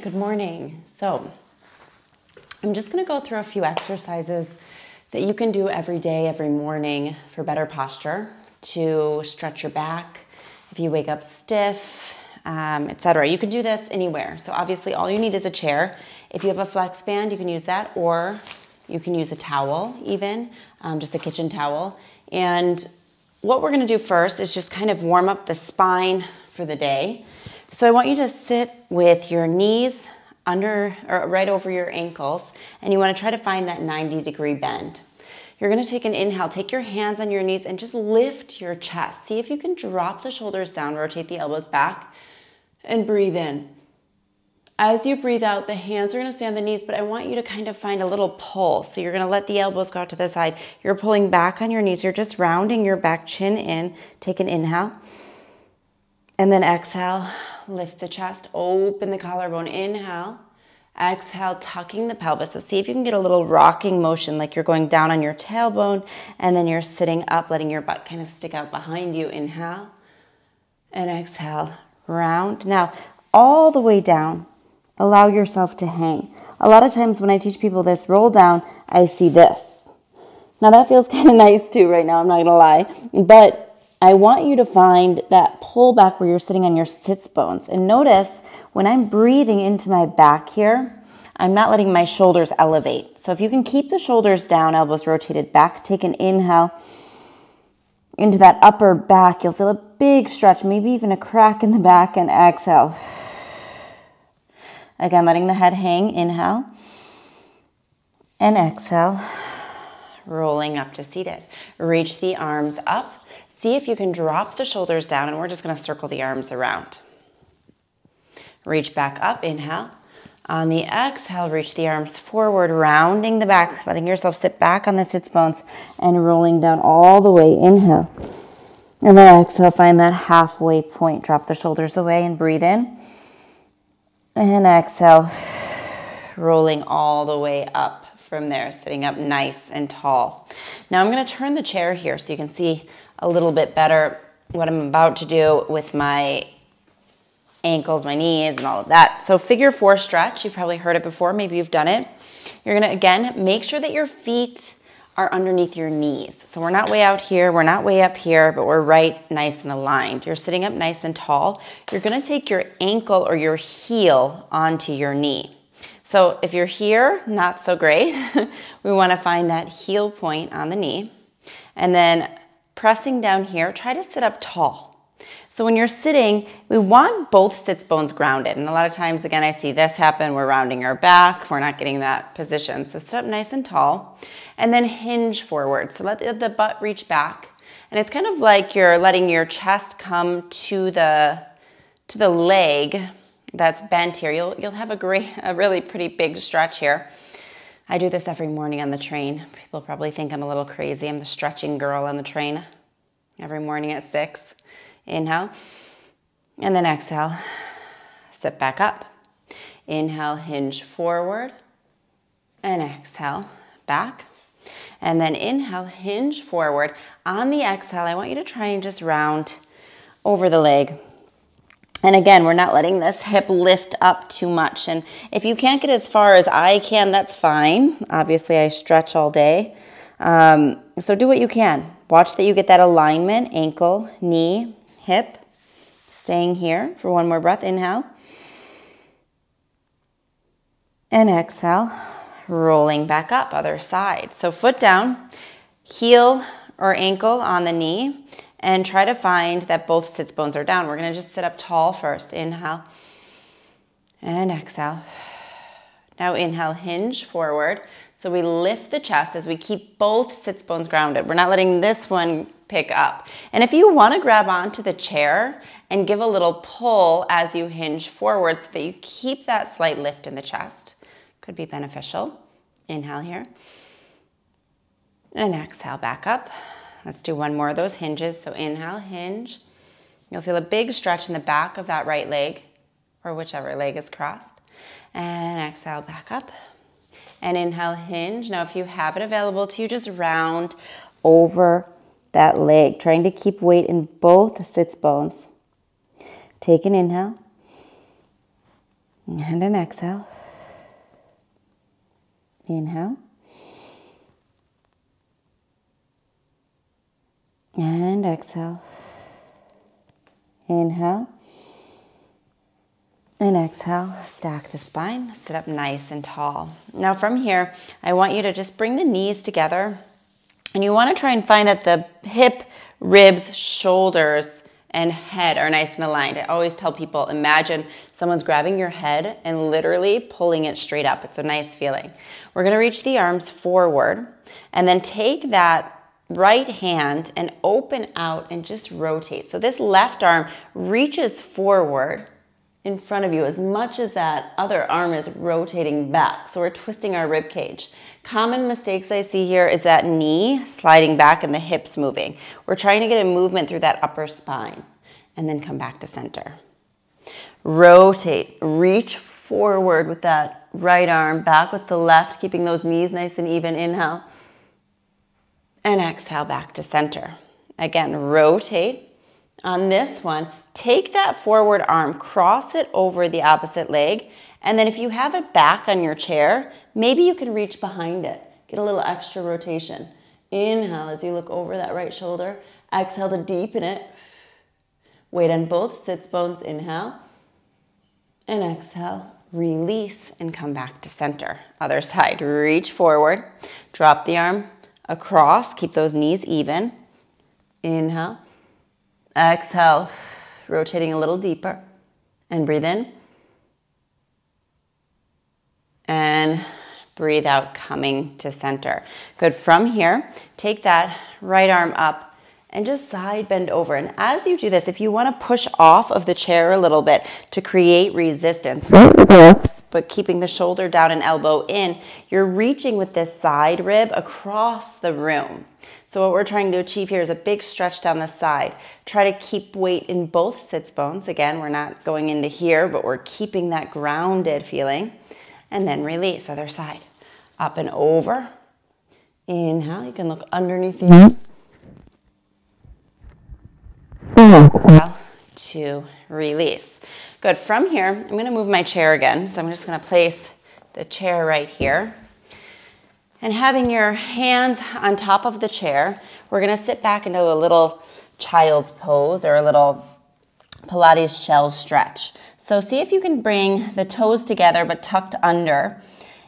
Good morning. So I'm just going to go through a few exercises that you can do every day, every morning for better posture, to stretch your back if you wake up stiff, etc. You can do this anywhere. So obviously all you need is a chair. If you have a flex band, you can use that, or you can use a towel even, just a kitchen towel. And what we're going to do first is just kind of warm up the spine for the day. So I want you to sit with your knees under or right over your ankles, and you want to try to find that 90-degree bend. You're going to take an inhale, take your hands on your knees and just lift your chest. See if you can drop the shoulders down, rotate the elbows back, and breathe in. As you breathe out, the hands are going to stay on the knees, but I want you to kind of find a little pull. So you're going to let the elbows go out to the side. You're pulling back on your knees. You're just rounding your back, chin in. Take an inhale. And then exhale, lift the chest, open the collarbone, inhale. Exhale, tucking the pelvis. So see if you can get a little rocking motion, like you're going down on your tailbone, and then you're sitting up, letting your butt kind of stick out behind you. Inhale, and exhale, round. Now, all the way down, allow yourself to hang. A lot of times when I teach people this, roll down, I see this. Now that feels kind of nice too right now, I'm not gonna lie, but I want you to find that pull back where you're sitting on your sits bones. And notice when I'm breathing into my back here, I'm not letting my shoulders elevate. So if you can keep the shoulders down, elbows rotated back, take an inhale into that upper back. You'll feel a big stretch, maybe even a crack in the back, and exhale. Again, letting the head hang, inhale, and exhale, rolling up to seated. Reach the arms up. See if you can drop the shoulders down, and we're just going to circle the arms around. Reach back up, inhale. On the exhale, reach the arms forward, rounding the back, letting yourself sit back on the sits bones and rolling down all the way, inhale. And then exhale, find that halfway point. Drop the shoulders away and breathe in. And exhale, rolling all the way up from there, sitting up nice and tall. Now I'm going to turn the chair here so you can see a little bit better what I'm about to do with my ankles, my knees, and all of that. So figure 4 stretch. You've probably heard it before. Maybe you've done it. You're going to, again, make sure that your feet are underneath your knees. So we're not way out here. We're not way up here, but we're right nice and aligned. You're sitting up nice and tall. You're going to take your ankle or your heel onto your knee. So if you're here, not so great. We want to find that heel point on the knee. And then pressing down here, try to sit up tall. So when you're sitting, we want both sits bones grounded. And a lot of times, again, I see this happen. We're rounding our back. We're not getting that position. So sit up nice and tall. And then hinge forward. So let the butt reach back. And it's kind of like you're letting your chest come to the leg that's bent here. You'll have a really pretty big stretch here. I do this every morning on the train. People probably think I'm a little crazy. I'm the stretching girl on the train every morning at 6. Inhale, and then exhale, sit back up. Inhale, hinge forward, and exhale, back. And then inhale, hinge forward. On the exhale, I want you to try and just round over the leg. And again, we're not letting this hip lift up too much. And if you can't get as far as I can, that's fine. Obviously, I stretch all day. So do what you can. Watch that you get that alignment, ankle, knee, hip. Staying here for one more breath. Inhale. And exhale. Rolling back up, other side. So foot down, heel or ankle on the knee. And try to find that both sits bones are down. We're going to just sit up tall first. Inhale and exhale. Now inhale, hinge forward. So we lift the chest as we keep both sits bones grounded. We're not letting this one pick up. And if you want to grab onto the chair and give a little pull as you hinge forward so that you keep that slight lift in the chest, could be beneficial. Inhale here. And exhale, back up. Let's do one more of those hinges. So inhale, hinge. You'll feel a big stretch in the back of that right leg, or whichever leg is crossed. And exhale, back up. And inhale, hinge. Now if you have it available to you, just round over that leg, trying to keep weight in both sits bones. Take an inhale. And an exhale. Inhale. And exhale. Inhale. And exhale. Stack the spine. Sit up nice and tall. Now from here, I want you to just bring the knees together. And you want to try and find that the hip, ribs, shoulders, and head are nice and aligned. I always tell people, imagine someone's grabbing your head and literally pulling it straight up. It's a nice feeling. We're going to reach the arms forward and then take that right hand and open out and just rotate. So this left arm reaches forward in front of you as much as that other arm is rotating back. So we're twisting our rib cage. Common mistakes I see here is that knee sliding back and the hips moving. We're trying to get a movement through that upper spine and then come back to center. Rotate, reach forward with that right arm, back with the left, keeping those knees nice and even. Inhale. And exhale back to center. Again, rotate. On this one, take that forward arm, cross it over the opposite leg, and then if you have it back on your chair, maybe you can reach behind it. Get a little extra rotation. Inhale as you look over that right shoulder. Exhale to deepen it. Weight on both sits bones. Inhale. And exhale. Release and come back to center. Other side. Reach forward. Drop the arm across. Keep those knees even. Inhale. Exhale. Rotating a little deeper. And breathe in. And breathe out, coming to center. Good. From here, take that right arm up and just side bend over. And as you do this, if you want to push off of the chair a little bit to create resistance, but keeping the shoulder down and elbow in, you're reaching with this side rib across the room. So what we're trying to achieve here is a big stretch down the side. Try to keep weight in both sits bones. Again, we're not going into here, but we're keeping that grounded feeling. And then release, other side. Up and over. Inhale, you can look underneath you. Exhale to release. Good, from here, I'm gonna move my chair again. So I'm just gonna place the chair right here. And having your hands on top of the chair, we're gonna sit back into a little child's pose or a little Pilates shell stretch. So see if you can bring the toes together but tucked under,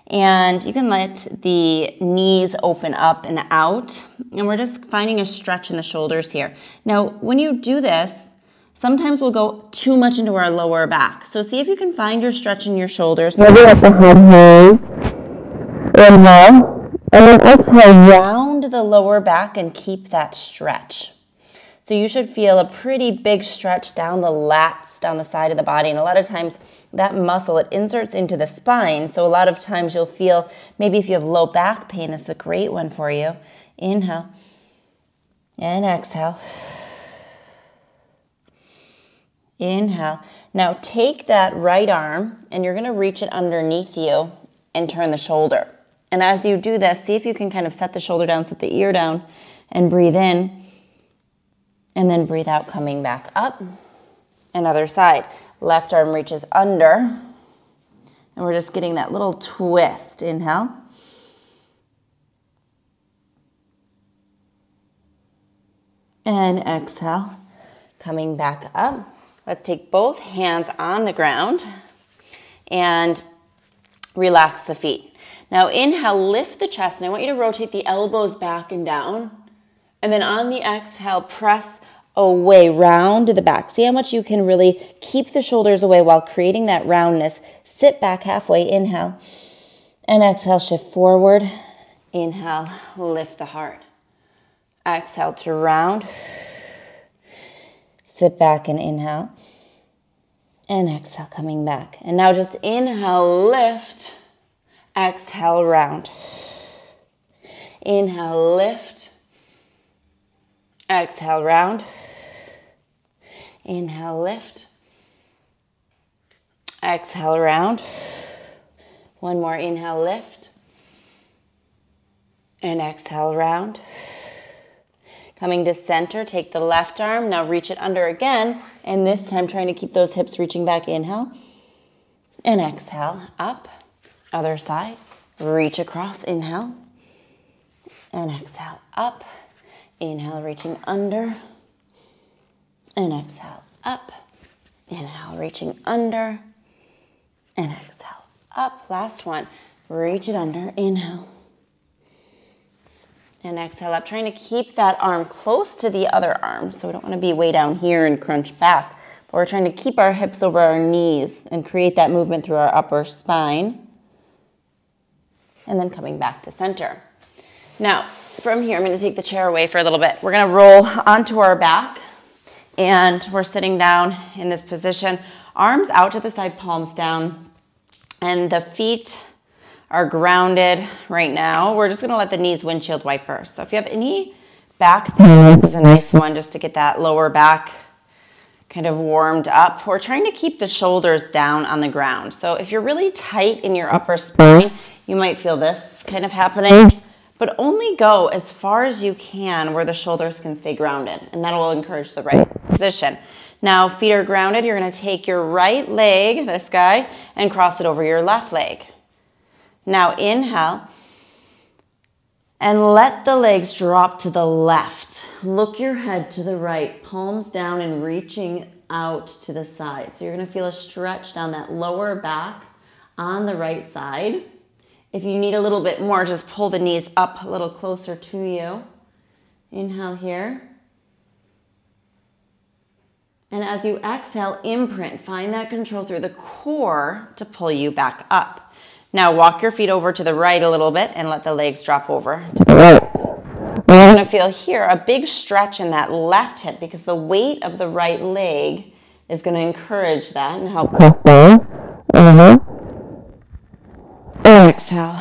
and you can let the knees open up and out, and we're just finding a stretch in the shoulders here. Now when you do this, sometimes we'll go too much into our lower back. So see if you can find your stretch in your shoulders. Maybe at the head here. Inhale, and then exhale, round the lower back and keep that stretch. So you should feel a pretty big stretch down the lats, down the side of the body. And a lot of times that muscle, it inserts into the spine. So a lot of times you'll feel, maybe if you have low back pain, it's a great one for you. Inhale and exhale. Inhale. Now take that right arm and you're gonna reach it underneath you and turn the shoulder. And as you do this, see if you can kind of set the shoulder down, set the ear down, and breathe in. And then breathe out, coming back up. And other side. Left arm reaches under. And we're just getting that little twist. Inhale. And exhale. Coming back up. Let's take both hands on the ground. And relax the feet. Now inhale, lift the chest. And I want you to rotate the elbows back and down. And then on the exhale, press away, round to the back. See how much you can really keep the shoulders away while creating that roundness. Sit back halfway, inhale. And exhale, shift forward. Inhale, lift the heart. Exhale to round. Sit back and inhale. And exhale, coming back. And now just inhale, lift. Exhale, round. Inhale, lift. Exhale, round. Inhale, lift. Exhale, round. One more, inhale, lift. And exhale, round. Coming to center, take the left arm. Now reach it under again. And this time trying to keep those hips reaching back. Inhale. And exhale, up. Other side. Reach across, inhale. And exhale, up. Inhale, reaching under. And exhale, up. Inhale, reaching under. And exhale, up. Last one. Reach it under, inhale. And exhale up, trying to keep that arm close to the other arm. So we don't want to be way down here and crunch back. But we're trying to keep our hips over our knees and create that movement through our upper spine. And then coming back to center. Now, from here, I'm going to take the chair away for a little bit. We're going to roll onto our back. And we're sitting down in this position. Arms out to the side, palms down. And the feet are grounded right now. We're just gonna let the knees windshield wiper. So if you have any back pain, this is a nice one just to get that lower back kind of warmed up. We're trying to keep the shoulders down on the ground. So if you're really tight in your upper spine, you might feel this kind of happening, but only go as far as you can where the shoulders can stay grounded, and that will encourage the right position. Now, feet are grounded. You're gonna take your right leg, this guy, and cross it over your left leg. Now inhale, and let the legs drop to the left. Look your head to the right, palms down and reaching out to the side. So you're gonna feel a stretch down that lower back on the right side. If you need a little bit more, just pull the knees up a little closer to you. Inhale here. And as you exhale, imprint, find that control through the core to pull you back up. Now walk your feet over to the right a little bit and let the legs drop over to the right. You're gonna feel here a big stretch in that left hip because the weight of the right leg is gonna encourage that and help. Exhale,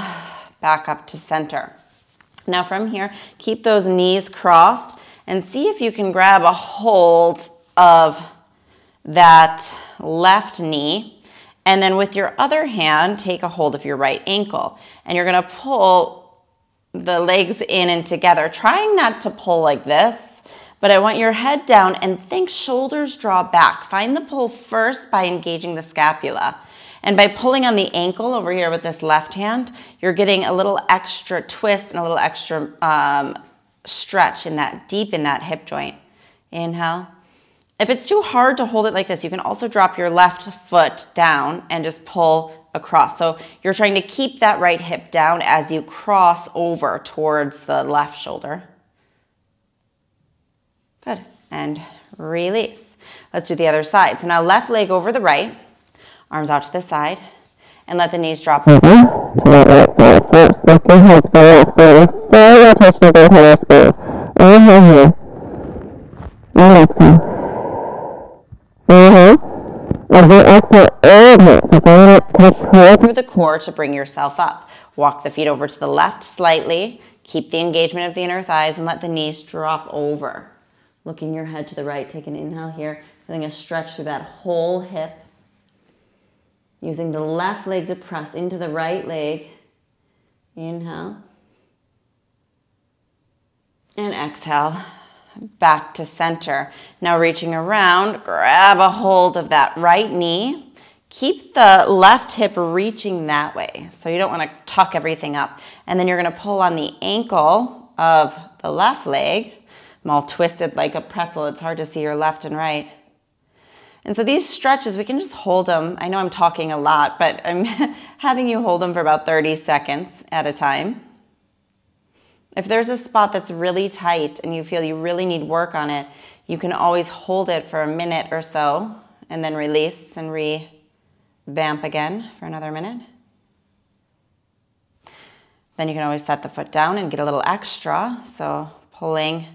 back up to center. Now from here, keep those knees crossed and see if you can grab a hold of that left knee. And then with your other hand, take a hold of your right ankle. And you're gonna pull the legs in and together, trying not to pull like this, but I want your head down and think shoulders draw back. Find the pull first by engaging the scapula. And by pulling on the ankle over here with this left hand, you're getting a little extra twist and a little extra stretch in that, deep in that hip joint. Inhale. If it's too hard to hold it like this, you can also drop your left foot down and just pull across. So you're trying to keep that right hip down as you cross over towards the left shoulder. Good. And release. Let's do the other side. So now left leg over the right, arms out to the side, and let the knees drop over. Through the core to bring yourself up. Walk the feet over to the left slightly. Keep the engagement of the inner thighs and let the knees drop over. Looking your head to the right. Take an inhale here. Feeling a stretch through that whole hip. Using the left leg to press into the right leg. Inhale. And exhale. Back to center. Now reaching around, grab a hold of that right knee. Keep the left hip reaching that way. So you don't want to tuck everything up. And then you're going to pull on the ankle of the left leg. I'm all twisted like a pretzel. It's hard to see your left and right. And so these stretches, we can just hold them. I know I'm talking a lot, but I'm having you hold them for about 30 seconds at a time. If there's a spot that's really tight and you feel you really need work on it, you can always hold it for a minute or so and then release and revamp again for another minute. Then you can always set the foot down and get a little extra. So pulling,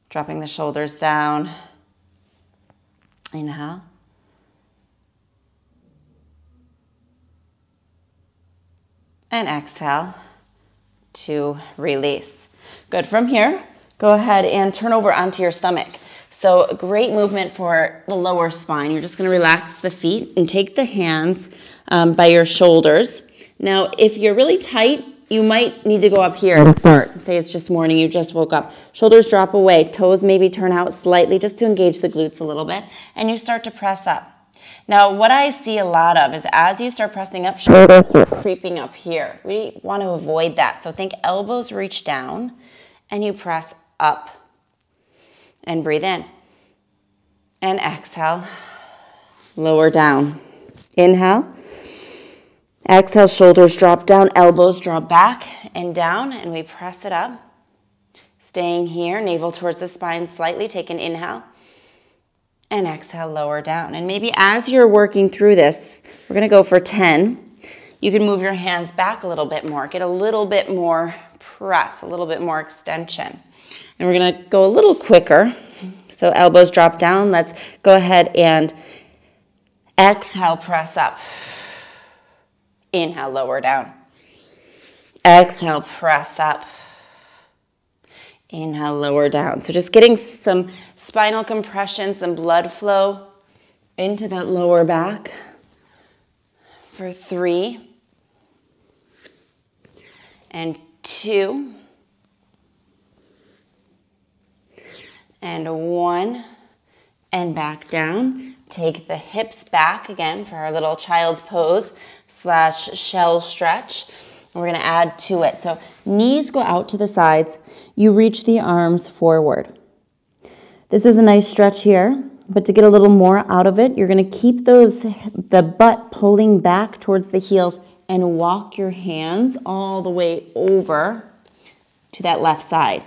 dropping the shoulders down. Inhale. And exhale to release. Good. From here, go ahead and turn over onto your stomach. So a great movement for the lower spine. You're just going to relax the feet and take the hands by your shoulders. Now, if you're really tight, you might need to go up here to start. Say it's just morning, you just woke up. Shoulders drop away, toes maybe turn out slightly just to engage the glutes a little bit, and you start to press up. Now, what I see a lot of is as you start pressing up, shoulders creeping up here. We want to avoid that. So think elbows reach down and you press up and breathe in. And exhale, lower down. Inhale. Exhale, shoulders drop down, elbows drop back and down, and we press it up. Staying here, navel towards the spine slightly. Take an inhale. And exhale, lower down. And maybe as you're working through this, we're going to go for 10. You can move your hands back a little bit more. Get a little bit more press, a little bit more extension. And we're going to go a little quicker. So elbows drop down. Let's go ahead and exhale, press up. Inhale, lower down. Exhale, press up. Inhale, lower down. So just getting some spinal compression, some blood flow into that lower back for 3 and 2 and 1 and back down. Take the hips back again for our little child's pose / shell stretch. We're going to add to it. So knees go out to the sides. You reach the arms forward. This is a nice stretch here, but to get a little more out of it, you're going to keep the butt pulling back towards the heels and walk your hands all the way over to that left side.